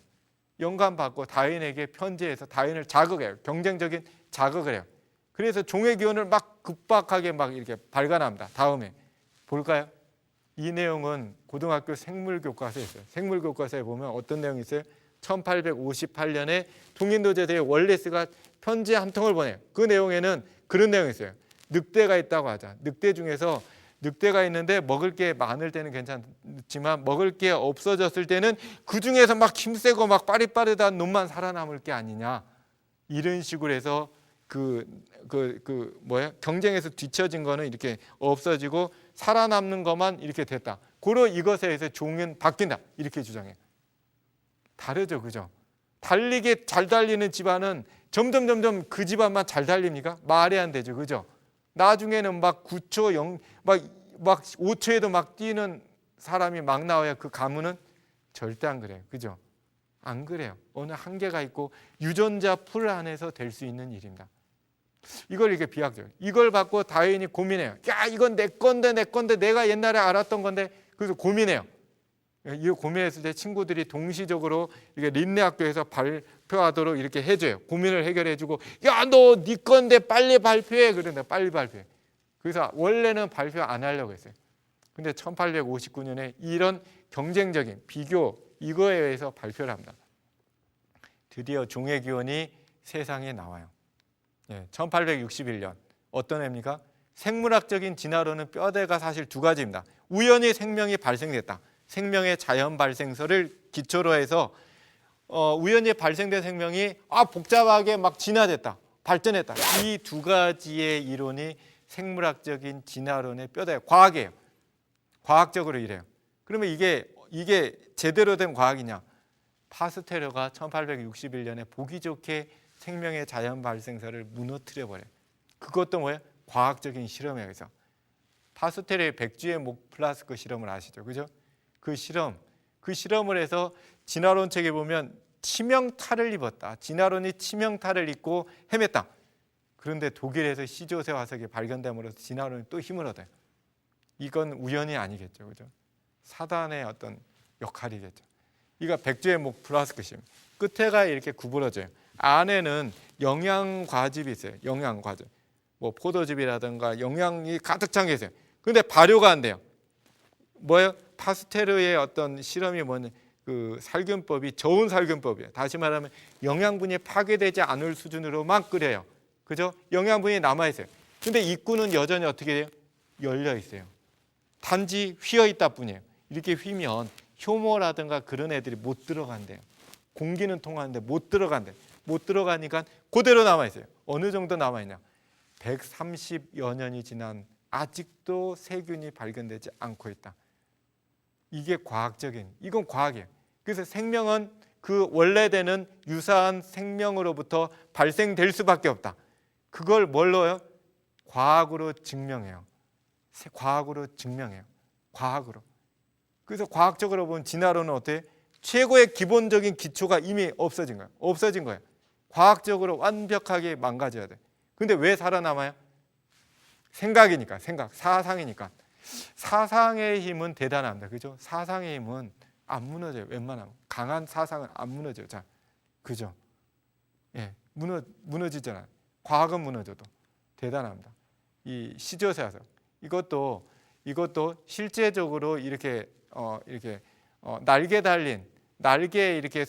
영감 받고 다윈에게 편지해서 다윈을 자극해요. 경쟁적인 자극을 해요. 그래서 종의 기원을 막 급박하게 막 이렇게 발간합니다. 다음에 볼까요? 이 내용은 고등학교 생물교과서에 있어요. 생물교과서에 보면 어떤 내용이 있어요? 1858년에 동인도 제도의 월리스가 편지 한 통을 보내요. 그 내용에는 그런 내용이 있어요. 늑대가 있다고 하자. 늑대 중에서 늑대가 있는데 먹을 게 많을 때는 괜찮지만 먹을 게 없어졌을 때는 그 중에서 막 힘세고 막 빠릿빠릿한 놈만 살아남을 게 아니냐. 이런 식으로 해서 경쟁에서 뒤처진 거는 이렇게 없어지고 살아남는 것만 이렇게 됐다. 고로 이것에 의해서 종은 바뀐다. 이렇게 주장해요. 다르죠, 그죠? 달리게 잘 달리는 집안은 점점 그 집안만 잘 달립니까? 말이 안 되죠, 그죠? 나중에는 막 9초, 막 5초에도 막 뛰는 사람이 막 나와야 그 가문은 절대 안 그래요, 그죠? 안 그래요. 어느 한계가 있고 유전자 풀 안에서 될 수 있는 일입니다. 이걸 이렇게 비약적으로 이걸 받고 다윈이 고민해요. 야 이건 내 건데 내가 옛날에 알았던 건데 그래서 고민해요. 이 고민했을 때 친구들이 동시적으로 이렇게 린네 학교에서 발표하도록 이렇게 해줘요. 고민을 해결해주고 야 너 네 건데 빨리 발표해. 그런데 빨리 발표해. 그래서 원래는 발표 안 하려고 했어요. 근데 1859년에 이런 경쟁적인 비교 이거에 의해서 발표를 합니다. 드디어 종의 기원이 세상에 나와요. 1861년 어떤 해입니까? 생물학적인 진화론은 뼈대가 사실 두 가지입니다. 우연히 생명이 발생됐다. 생명의 자연 발생설을 기초로 해서 우연히 발생된 생명이 복잡하게 막 진화됐다. 발전했다. 이 두 가지의 이론이 생물학적인 진화론의 뼈대 과학이에요. 과학적으로 이래요. 그러면 이게 제대로 된 과학이냐? 파스테르가 1861년에 보기 좋게 생명의 자연 발생설을 무너뜨려 버려요. 그것도 뭐예요? 과학적인 실험에 의해서. 파스테르의 백주의 목 플라스크 실험을 아시죠? 그죠? 그 실험을 해서 진화론 책에 보면 치명타를 입었다. 진화론이 치명타를 입고 헤맸다. 그런데 독일에서 시조새 화석이 발견됨으로써 진화론이 또 힘을 얻어요. 이건 우연이 아니겠죠, 그죠? 사단의 어떤 역할이겠죠. 이거 백주의 목 플라스크 실험. 끝에가 이렇게 구부러져요. 안에는 영양과즙이 있어요. 영양과즙. 뭐 포도즙이라든가 영양이 가득 찬 게 있어요. 근데 발효가 안 돼요. 뭐예요? 파스테르의 어떤 실험이 뭐냐? 그 살균법이 저온 살균법이에요. 다시 말하면 영양분이 파괴되지 않을 수준으로만 끓여요. 그죠? 영양분이 남아 있어요. 근데 입구는 여전히 어떻게 돼요? 열려 있어요. 단지 휘어 있다 뿐이에요. 이렇게 휘면 효모라든가 그런 애들이 못 들어간대요. 공기는 통하는데 못 들어간대요. 못 들어가니까 그대로 남아 있어요. 어느 정도 남아 있냐? 130여 년이 지난 아직도 세균이 발견되지 않고 있다. 이게 이건 과학이에요. 그래서 생명은 그 원래되는 유사한 생명으로부터 발생될 수밖에 없다. 그걸 뭘로요? 과학으로 증명해요. 과학으로. 그래서 과학적으로 보면 진화론은 어때요? 최고의 기본적인 기초가 이미 없어진 거예요. 과학적으로 완벽하게 망가져야 돼. 근데 왜 살아남아요? 생각이니까, 생각, 사상이니까. 사상의 힘은 대단합니다. 그죠? 사상의 힘은 안 무너져요. 웬만하면 강한 사상은 안 무너져요. 자, 그죠? 예, 무너지잖아요. 과학은 무너져도 대단합니다. 이 시조사상 이것도 실제적으로 이렇게 날개 달린 날개에 이렇게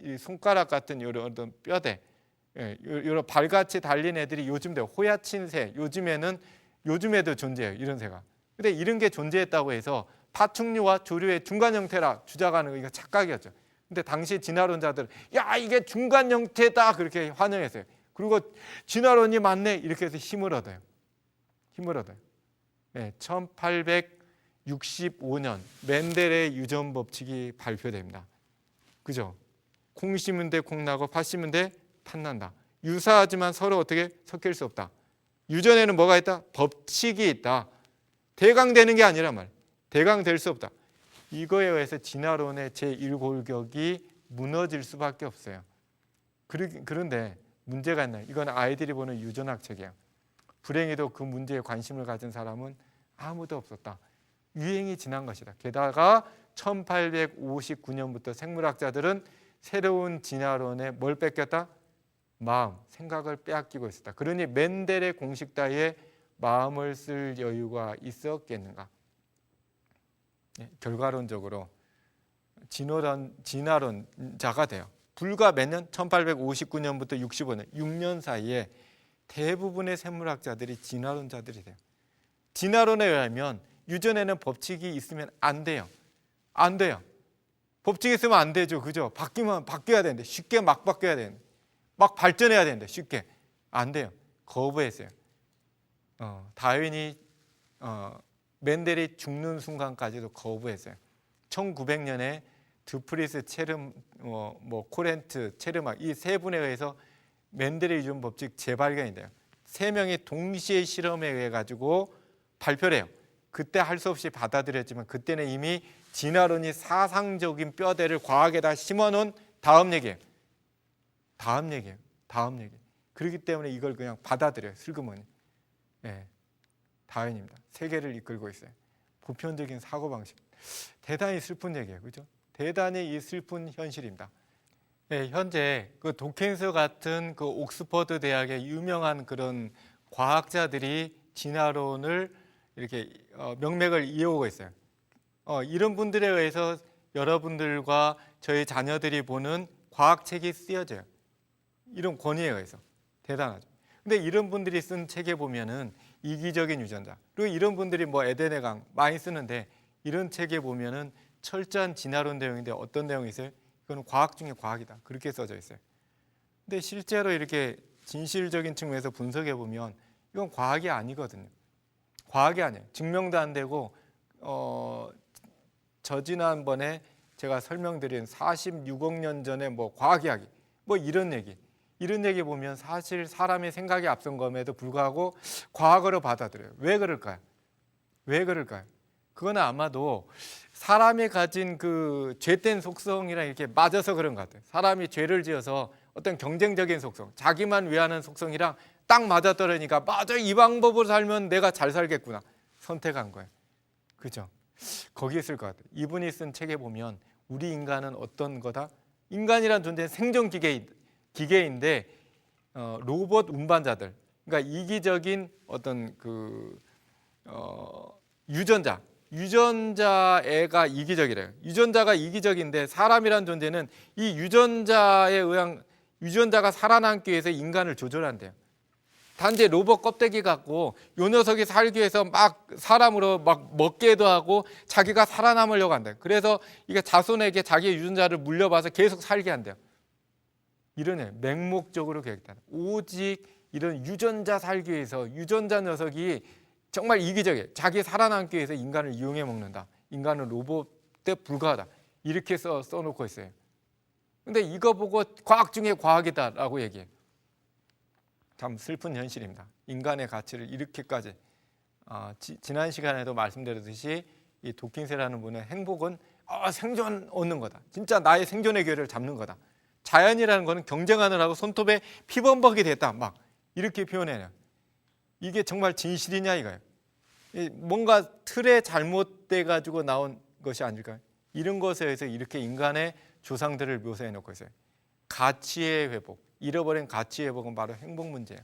이 손가락 같은 이런 뼈대, 이런 발같이 달린 애들이 요즘도 호야친 새, 요즘에도 존재해요. 이런 새가. 근데 이런 게 존재했다고 해서 파충류와 조류의 중간 형태라 주장하는 거 이거 착각이었죠. 근데 당시 진화론자들은 야 이게 중간 형태다 그렇게 환영했어요. 그리고 진화론이 맞네 이렇게 해서 힘을 얻어요. 네, 1865년 멘델의 유전 법칙이 발표됩니다. 그죠? 콩 심은 데 콩 나고 팥 심은 데 팥 난다. 유사하지만 서로 어떻게 섞일 수 없다. 유전에는 뭐가 있다? 법칙이 있다. 대강되는 게 아니란 말. 대강될 수 없다. 이거에 의해서 진화론의 제1골격이 무너질 수밖에 없어요. 그런데 문제가 있나요? 이건 아이들이 보는 유전학 책이에요. 불행히도 그 문제에 관심을 가진 사람은 아무도 없었다. 유행이 지난 것이다. 게다가 1859년부터 생물학자들은 새로운 진화론에 뭘 뺏겼다? 마음, 생각을 빼앗기고 있었다. 그러니 멘델의 공식 따위에 마음을 쓸 여유가 있었겠는가? 네, 결과론적으로 진화론자가 돼요. 불과 몇 년? 1859년부터 65년, 6년 사이에 대부분의 생물학자들이 진화론자들이 돼요. 진화론에 의하면 유전에는 법칙이 있으면 안 돼요. 안 돼요. 법칙이 있으면 안 되죠. 그죠? 바뀌어야 되는데 쉽게 막 바뀌어야 되는데 막 발전해야 되는데 쉽게 안 돼요. 거부했어요. 다윈이 멘델이 죽는 순간까지도 거부했어요. 1900년에 드프리스, 체름, 코렌트, 체르막 이 세 분에 의해서 멘델의 유전 법칙 재발견이 돼요. 세 명이 동시에 실험에 의해 가지고 발표를 해요. 그때 할 수 없이 받아들였지만 그때는 이미 진화론이 사상적인 뼈대를 과학에다 심어놓은 다음 얘기예요. 그렇기 때문에 이걸 그냥 받아들여요. 슬그머니. 네, 다윈입니다. 세계를 이끌고 있어요. 보편적인 사고방식. 대단히 슬픈 얘기예요. 그죠? 대단히 이 슬픈 현실입니다. 네, 현재 그 도킨스 같은 그 옥스퍼드 대학의 유명한 그런 과학자들이 진화론을 이렇게 명맥을 이어오고 있어요. 이런 분들에 의해서 여러분들과 저희 자녀들이 보는 과학책이 쓰여져요. 이런 권위에 의해서. 대단하죠. 근데 이런 분들이 쓴 책에 보면은 이기적인 유전자, 그리고 이런 분들이 뭐 에덴의 강 많이 쓰는데 이런 책에 보면은 철저한 진화론 내용인데 어떤 내용이 있어요? 이건 과학 중에 과학이다. 그렇게 써져 있어요. 근데 실제로 이렇게 진실적인 측면에서 분석해 보면 이건 과학이 아니거든요. 과학이 아니에요. 증명도 안 되고 저지난번에 제가 설명드린 46억 년 전에 뭐 과학 이야기 뭐 이런 얘기 보면 사실 사람의 생각이 앞선 것에도 불구하고 과학으로 받아들여요. 왜 그럴까요? 그건 아마도 사람이 가진 그 죄된 속성이랑 이렇게 맞아서 그런 것 같아요. 사람이 죄를 지어서 어떤 경쟁적인 속성, 자기만 위하는 속성이랑 딱 맞아떨어지니까 맞아, 이 방법으로 살면 내가 잘 살겠구나 선택한 거예요. 그죠? 거기 있을 것 같아요. 이분이 쓴 책에 보면 우리 인간은 어떤 거다? 인간이란 존재는 생존 기계인데 로봇 운반자들, 그러니까 이기적인 어떤 그 유전자애가 이기적이래요. 유전자가 이기적인데 사람이란 존재는 이 유전자가 살아남기 위해서 인간을 조절한대요. 단지 로봇 껍데기 갖고 요 녀석이 살기 위해서 막 사람으로 막 먹게도 하고 자기가 살아남으려고 한대요. 그래서 이게 자손에게 자기의 유전자를 물려봐서 계속 살게 한대요. 이러네. 맹목적으로 계획다. 오직 이런 유전자 살기 위해서 유전자 녀석이 정말 이기적이에요. 자기 살아남기 위해서 인간을 이용해 먹는다. 인간은 로봇에 불과하다. 이렇게 써놓고 있어요. 근데 이거 보고 과학 중에 과학이다라고 얘기해요. 참 슬픈 현실입니다. 인간의 가치를 이렇게까지 지난 시간에도 말씀드렸듯이 이 도킨스라는 분의 행복은 생존 얻는 거다. 진짜 나의 생존의 기회를 잡는 거다. 자연이라는 거는 경쟁하느라고 손톱에 피범벅이 됐다, 막 이렇게 표현해요. 이게 정말 진실이냐 이거예요. 뭔가 틀에 잘못돼 가지고 나온 것이 아닐까요? 이런 것에 의해서 이렇게 인간의 조상들을 묘사해 놓고 있어요. 가치의 회복, 잃어버린 가치의 회복은 바로 행복 문제예요.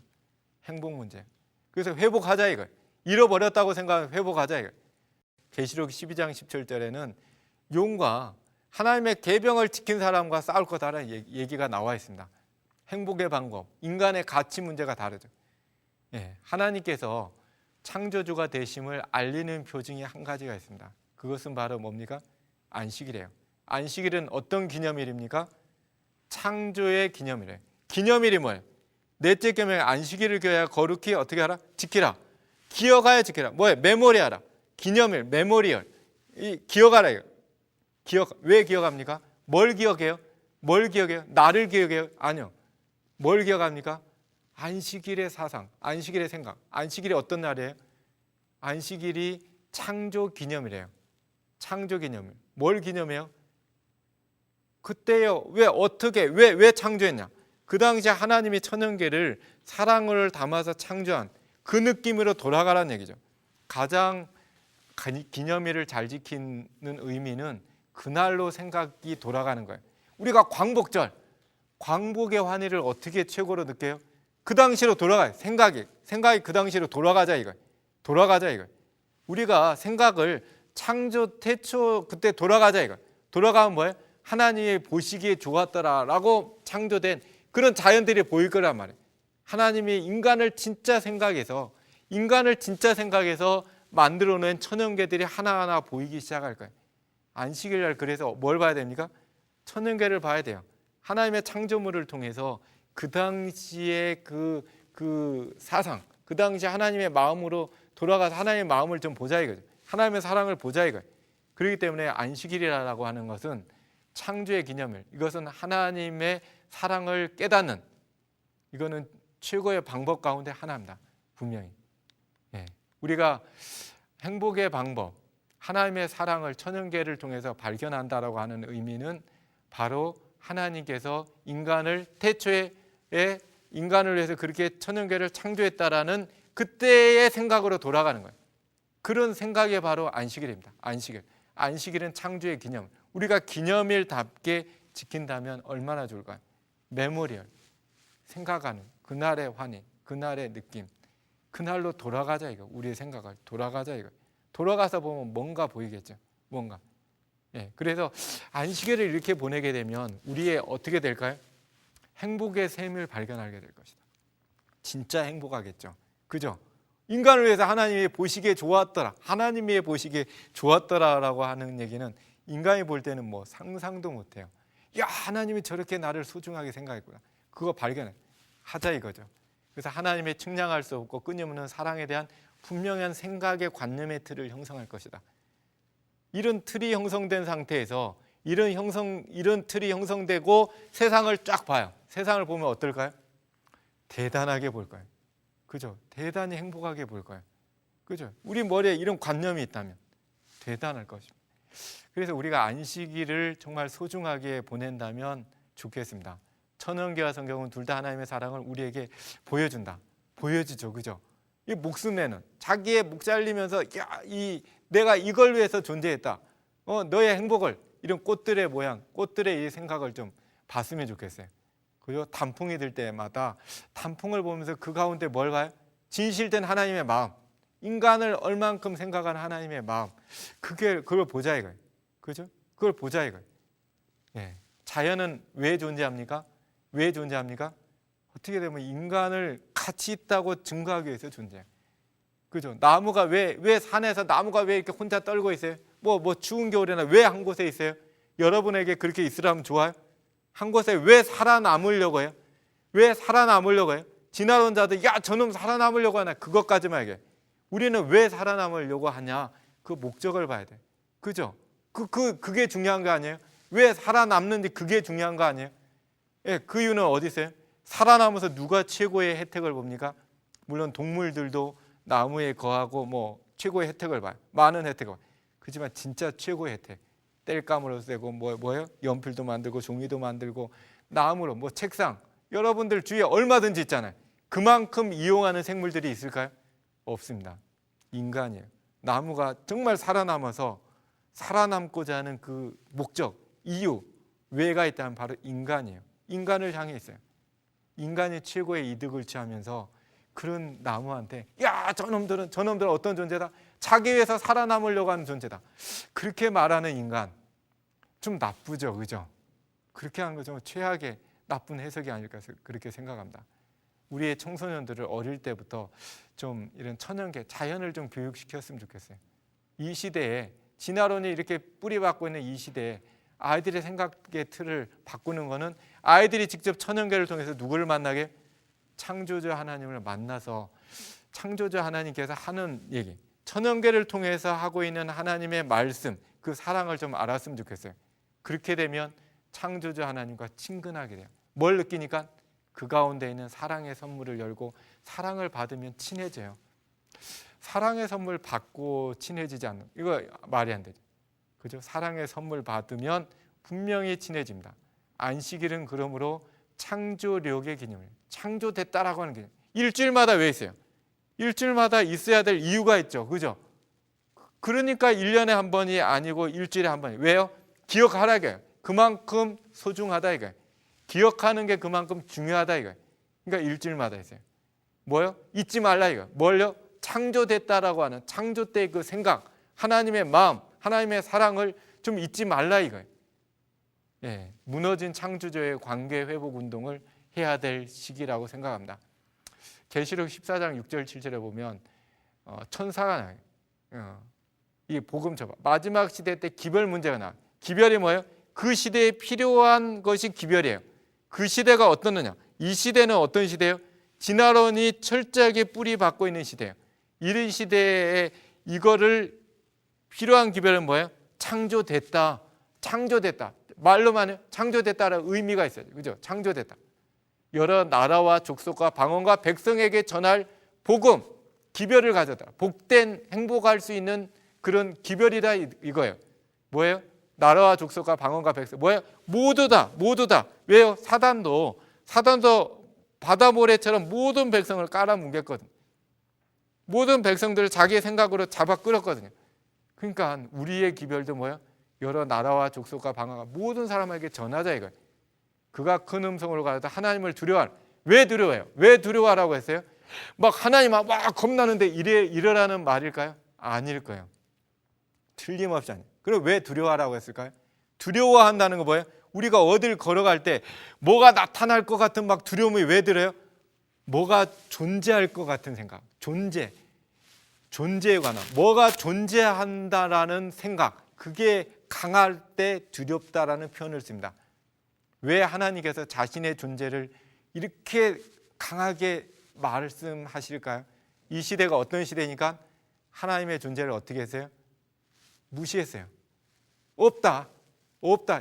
행복 문제. 그래서 회복하자 이거예요. 잃어버렸다고 생각하면 회복하자 이거예요. 계시록 12장 17절에는 용과 하나님의 계명을 지킨 사람과 싸울 거다라는 얘기가 나와 있습니다. 행복의 방법, 인간의 가치 문제가 다르죠. 하나님께서 창조주가 되심을 알리는 표징이 한 가지가 있습니다. 그것은 바로 뭡니까? 안식일이에요. 안식일은 어떤 기념일입니까? 창조의 기념일이에요. 기념일이 뭐예요? 넷째 계명에 안식일을 교회야 거룩히 어떻게 하라? 지키라. 기억하여 지키라. 뭐예요? 메모리하라. 기념일, 메모리얼. 기억하라. 왜 기억합니까? 뭘 기억해요? 뭘 기억해요? 나를 기억해요? 아니요. 뭘 기억합니까? 안식일의 사상, 안식일의 생각. 안식일이 어떤 날이에요? 안식일이 창조 기념이래요. 창조 기념일. 뭘 기념해요? 그때요. 왜 창조했냐? 그 당시에 하나님이 천연계를 사랑을 담아서 창조한 그 느낌으로 돌아가라는 얘기죠. 가장 기념일을 잘 지키는 의미는 그날로 생각이 돌아가는 거예요. 우리가 광복절, 광복의 환희를 어떻게 최고로 느껴요? 그 당시로 돌아가요. 생각이 그 당시로 돌아가자 이거예요. 돌아가자 이거예요. 우리가 생각을 창조 태초 그때 돌아가자 이거예요. 돌아가면 뭐예요? 하나님이 보시기에 좋았더라라고 창조된 그런 자연들이 보일 거란 말이에요. 하나님이 인간을 진짜 생각해서 만들어낸 천연계들이 하나하나 보이기 시작할 거예요. 안식일 날 그래서 뭘 봐야 됩니까? 천연계를 봐야 돼요. 하나님의 창조물을 통해서 그 당시의 그 사상, 그 당시 하나님의 마음으로 돌아가서 하나님의 마음을 좀 보자 이거죠. 하나님의 사랑을 보자 이거예요. 그렇기 때문에 안식일이라고 하는 것은 창조의 기념일, 이것은 하나님의 사랑을 깨닫는, 이거는 최고의 방법 가운데 하나입니다. 분명히. 우리가 행복의 방법, 하나님의 사랑을 천연계를 통해서 발견한다라고 하는 의미는 바로 하나님께서 인간을 태초에 인간을 위해서 그렇게 천연계를 창조했다라는 그때의 생각으로 돌아가는 거예요. 그런 생각이 바로 안식일입니다. 안식일은 창조의 기념. 우리가 기념일답게 지킨다면 얼마나 좋을까요? 메모리얼, 생각하는 그날의 환희, 그날의 느낌, 그날로 돌아가자 이거. 우리의 생각을 돌아가자 이거. 돌아가서 보면 뭔가 보이겠죠. 뭔가. 그래서 안식일을 이렇게 보내게 되면 우리의 어떻게 될까요? 행복의 셈을 발견하게 될 것이다. 진짜 행복하겠죠. 그죠? 인간을 위해서 하나님이 보시기에 좋았더라. 하나님이 보시기에 좋았더라라고 하는 얘기는 인간이 볼 때는 뭐 상상도 못해요. 야, 하나님이 저렇게 나를 소중하게 생각했구나. 그거 발견해. 하자 이거죠. 그래서 하나님의 측량할 수 없고 끊임없는 사랑에 대한 분명한 생각의 관념의 틀을 형성할 것이다. 이런 틀이 형성된 상태에서 이런 틀이 형성되고 세상을 쫙 봐요. 세상을 보면 어떨까요? 대단하게 볼 거예요. 그죠? 대단히 행복하게 볼 거예요. 그죠? 우리 머리에 이런 관념이 있다면 대단할 것입니다. 그래서 우리가 안식일을 정말 소중하게 보낸다면 좋겠습니다. 천연계와 성경은 둘 다 하나님의 사랑을 우리에게 보여준다. 보여주죠. 그죠? 이 목숨 내는, 자기의 목 잘리면서 내가 이걸 위해서 존재했다. 너의 행복을, 이런 꽃들의 모양, 꽃들의 이 생각을 좀 봤으면 좋겠어요. 그죠? 단풍이 들 때마다 단풍을 보면서 그 가운데 뭘 봐요? 진실된 하나님의 마음, 인간을 얼만큼 생각하는 하나님의 마음, 그걸 보자 이거예요. 그죠? 그걸 보자 이거예요. 자연은 왜 존재합니까? 왜 존재합니까? 어떻게 되면 인간을 가치 있다고 증거하기 위해서 존재해요. 그죠? 나무가 왜 산에서 나무가 왜 이렇게 혼자 떨고 있어요? 뭐 추운 겨울에나 왜 한 곳에 있어요? 여러분에게 그렇게 있으라면 좋아요? 한 곳에 왜 살아남으려고 해요? 왜 살아남으려고 해요? 지나온 자들, 야, 저놈 살아남으려고 하나? 그것까지만 얘기해. 우리는 왜 살아남으려고 하냐? 그 목적을 봐야 돼. 그죠? 그게 중요한 거 아니에요? 왜 살아남는지 그게 중요한 거 아니에요? 그 이유는 어디 있어요? 살아남아서 누가 최고의 혜택을 봅니까? 물론 동물들도 나무에 거하고 뭐 최고의 혜택을 봐요. 많은 혜택을 봐요. 그렇지만 진짜 최고의 혜택, 땔감으로 되고 뭐예요? 연필도 만들고 종이도 만들고 나무로 뭐 책상, 여러분들 주위에 얼마든지 있잖아요. 그만큼 이용하는 생물들이 있을까요? 없습니다. 인간이에요. 나무가 정말 살아남아서 살아남고자 하는 그 목적, 이유, 왜가 있다면 바로 인간이에요. 인간을 향해 있어요. 인간이 최고의 이득을 취하면서 그런 나무한테 야, 저놈들은 어떤 존재다? 자기 위해서 살아남으려고 하는 존재다. 그렇게 말하는 인간 좀 나쁘죠, 그죠? 그렇게 하는 거 좀 최악의 나쁜 해석이 아닐까 그렇게 생각합니다. 우리의 청소년들을 어릴 때부터 좀 이런 천연계, 자연을 좀 교육시켰으면 좋겠어요. 이 시대에 진화론이 이렇게 뿌리박고 있는 이 시대에 아이들의 생각의 틀을 바꾸는 거는 아이들이 직접 천연계를 통해서 누구를 만나게? 창조주 하나님을 만나서 창조주 하나님께서 하는 얘기, 천연계를 통해서 하고 있는 하나님의 말씀, 그 사랑을 좀 알았으면 좋겠어요. 그렇게 되면 창조주 하나님과 친근하게 돼요. 뭘 느끼니까? 그 가운데 있는 사랑의 선물을 열고 사랑을 받으면 친해져요. 사랑의 선물 받고 친해지지 않는, 이거 말이 안 되죠. 그죠? 사랑의 선물 받으면 분명히 친해집니다. 안식일은 그러므로 창조력의 기념이에요. 창조됐다라고 하는 기념. 일주일마다 왜 있어요? 일주일마다 있어야 될 이유가 있죠. 그죠? 그러니까 1년에 한 번이 아니고 일주일에 한 번이에요. 왜요? 기억하라 이거예요. 그만큼 소중하다 이거예요. 기억하는 게 그만큼 중요하다 이거예요. 그러니까 일주일마다 있어요. 뭐요? 잊지 말라 이거예요. 뭘요? 창조됐다라고 하는 창조 때 그 생각, 하나님의 마음, 하나님의 사랑을 좀 잊지 말라 이거예요. 예, 무너진 창조주의 관계 회복 운동을 해야 될 시기라고 생각합니다. 계시록 14장 6절 7절에 보면 천사가 나와요. 이 복음 전파 마지막 시대 때 기별 문제가 나와요. 기별이 뭐예요? 그 시대에 필요한 것이 기별이에요. 그 시대가 어떻느냐? 이 시대는 어떤 시대예요? 진화론이 철저하게 뿌리 박고 있는 시대예요. 이런 시대에 이거를 필요한 기별은 뭐예요? 창조됐다. 창조됐다. 말로만 해요. 창조됐다라는 의미가 있어요. 그죠? 창조됐다. 여러 나라와 족속과 방언과 백성에게 전할 복음, 기별을 가졌다. 복된 행복할 수 있는 그런 기별이다 이거예요. 뭐예요? 나라와 족속과 방언과 백성. 뭐예요? 모두 다. 왜요? 사단도 바다 모래처럼 모든 백성을 깔아뭉갰거든요. 모든 백성들을 자기의 생각으로 잡아 끌었거든요. 그러니까 우리의 기별도 뭐예요? 여러 나라와 족속과 방언과 모든 사람에게 전하자 이거예요. 그가 큰 음성으로 가르쳐 하나님을 두려워하라. 왜 두려워해요? 왜 두려워하라고 했어요? 막 하나님 막 겁나는데 이러라는 말일까요? 아닐 거예요. 틀림없이 아니에요. 그럼 왜 두려워하라고 했을까요? 두려워한다는 거 뭐예요? 우리가 어딜 걸어갈 때 뭐가 나타날 것 같은 막 두려움이 왜 들어요? 뭐가 존재할 것 같은 생각. 존재에 관한 뭐가 존재한다라는 생각. 그게 강할 때 두렵다라는 표현을 씁니다. 왜 하나님께서 자신의 존재를 이렇게 강하게 말씀하실까요? 이 시대가 어떤 시대니까 하나님의 존재를 어떻게 했어요? 무시했어요. 없다.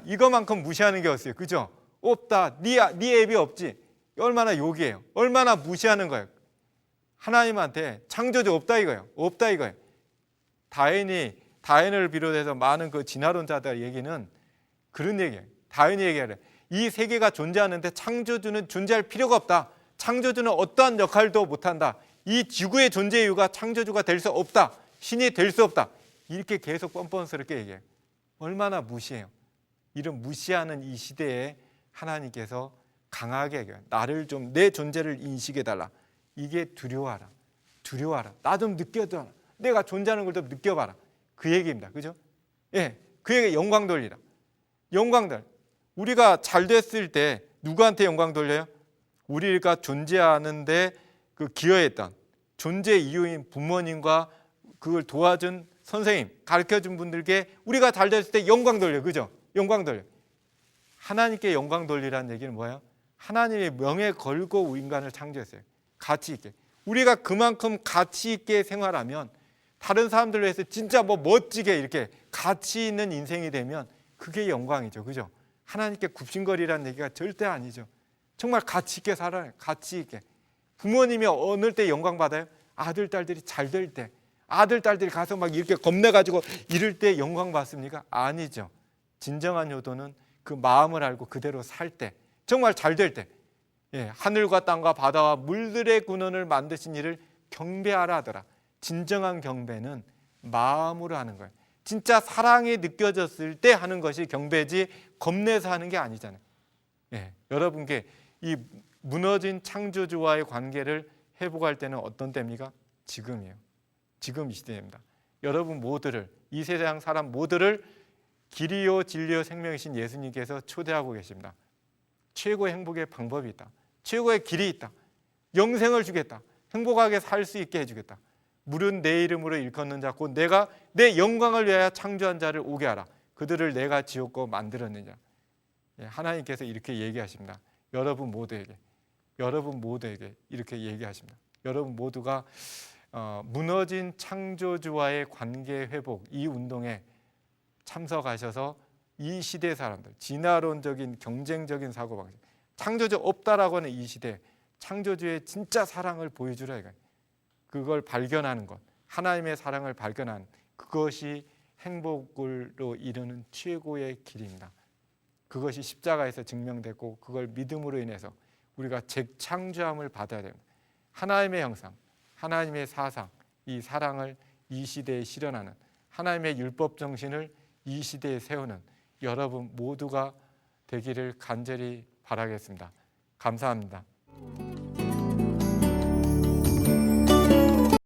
이거만큼 무시하는 게 없어요. 그죠? 없다. 네 앱이 없지. 얼마나 욕이에요. 얼마나 무시하는 거예요. 하나님한테 창조주 없다 이거예요. 다윈을 비롯해서 많은 그 진화론자들 얘기는 그런 얘기예요. 다윈이 얘기하래. 이 세계가 존재하는데 창조주는 존재할 필요가 없다. 창조주는 어떠한 역할도 못한다. 이 지구의 존재 이유가 창조주가 될 수 없다. 신이 될 수 없다. 이렇게 계속 뻔뻔스럽게 얘기해요. 얼마나 무시해요. 이런 무시하는 이 시대에 하나님께서 강하게 얘기해요. 나를 좀 내 존재를 인식해달라. 이게 두려워하라. 나 좀 느껴줘라. 내가 존재하는 걸 좀 느껴봐라. 그 얘기입니다. 그죠? 예, 그에게 영광 돌리라. 우리가 잘 됐을 때 누구한테 영광 돌려요? 우리가 존재하는데 그 기여했던 존재 이유인 부모님과 그걸 도와준 선생님, 가르쳐준 분들께 우리가 잘 됐을 때 영광 돌려. 그죠? 영광 돌려. 하나님께 영광 돌리라는 얘기는 뭐예요? 하나님의 명예 걸고 인간을 창조했어요. 가치 있게. 우리가 그만큼 가치 있게 생활하면 다른 사람들을 위해서 진짜 뭐 멋지게 이렇게 가치 있는 인생이 되면 그게 영광이죠. 그죠? 하나님께 굽신거리라는 얘기가 절대 아니죠. 정말 가치 있게 살아요. 가치 있게. 부모님이 어느 때 영광 받아요? 아들, 딸들이 잘 될 때. 아들, 딸들이 가서 막 이렇게 겁내가지고 이럴 때 영광 받습니까? 아니죠. 진정한 효도는 그 마음을 알고 그대로 살 때, 정말 잘 될 때, 하늘과 땅과 바다와 물들의 근원을 만드신 이를 경배하라 하더라. 진정한 경배는 마음으로 하는 거예요. 진짜 사랑이 느껴졌을 때 하는 것이 경배지 겁내서 하는 게 아니잖아요. 여러분께 이 무너진 창조주와의 관계를 회복할 때는 어떤 때입니까? 지금이에요. 지금 이 시대입니다. 여러분 모두를, 이 세상 사람 모두를 길이요 진리요 생명이신 예수님께서 초대하고 계십니다. 최고의 행복의 방법이 있다. 최고의 길이 있다. 영생을 주겠다. 행복하게 살 수 있게 해주겠다. 물은 내 이름으로 일컫는 자 곧 내가 내 영광을 위하여 창조한 자를 오게 하라. 그들을 내가 지었고 만들었는 자. 하나님께서 이렇게 얘기하십니다. 여러분 모두에게 이렇게 얘기하십니다. 여러분 모두가 무너진 창조주와의 관계 회복, 이 운동에 참석하셔서 이 시대 사람들, 진화론적인 경쟁적인 사고방식, 창조주 없다라고 하는 이 시대, 창조주의 진짜 사랑을 보여주라 이거예요. 그걸 발견하는 것, 하나님의 사랑을 발견하는 그것이 행복으로 이르는 최고의 길입니다. 그것이 십자가에서 증명됐고 그걸 믿음으로 인해서 우리가 재창조함을 받아야 됩니다. 하나님의 형상, 하나님의 사상, 이 사랑을 이 시대에 실현하는 하나님의 율법 정신을 이 시대에 세우는 여러분 모두가 되기를 간절히 바라겠습니다. 감사합니다.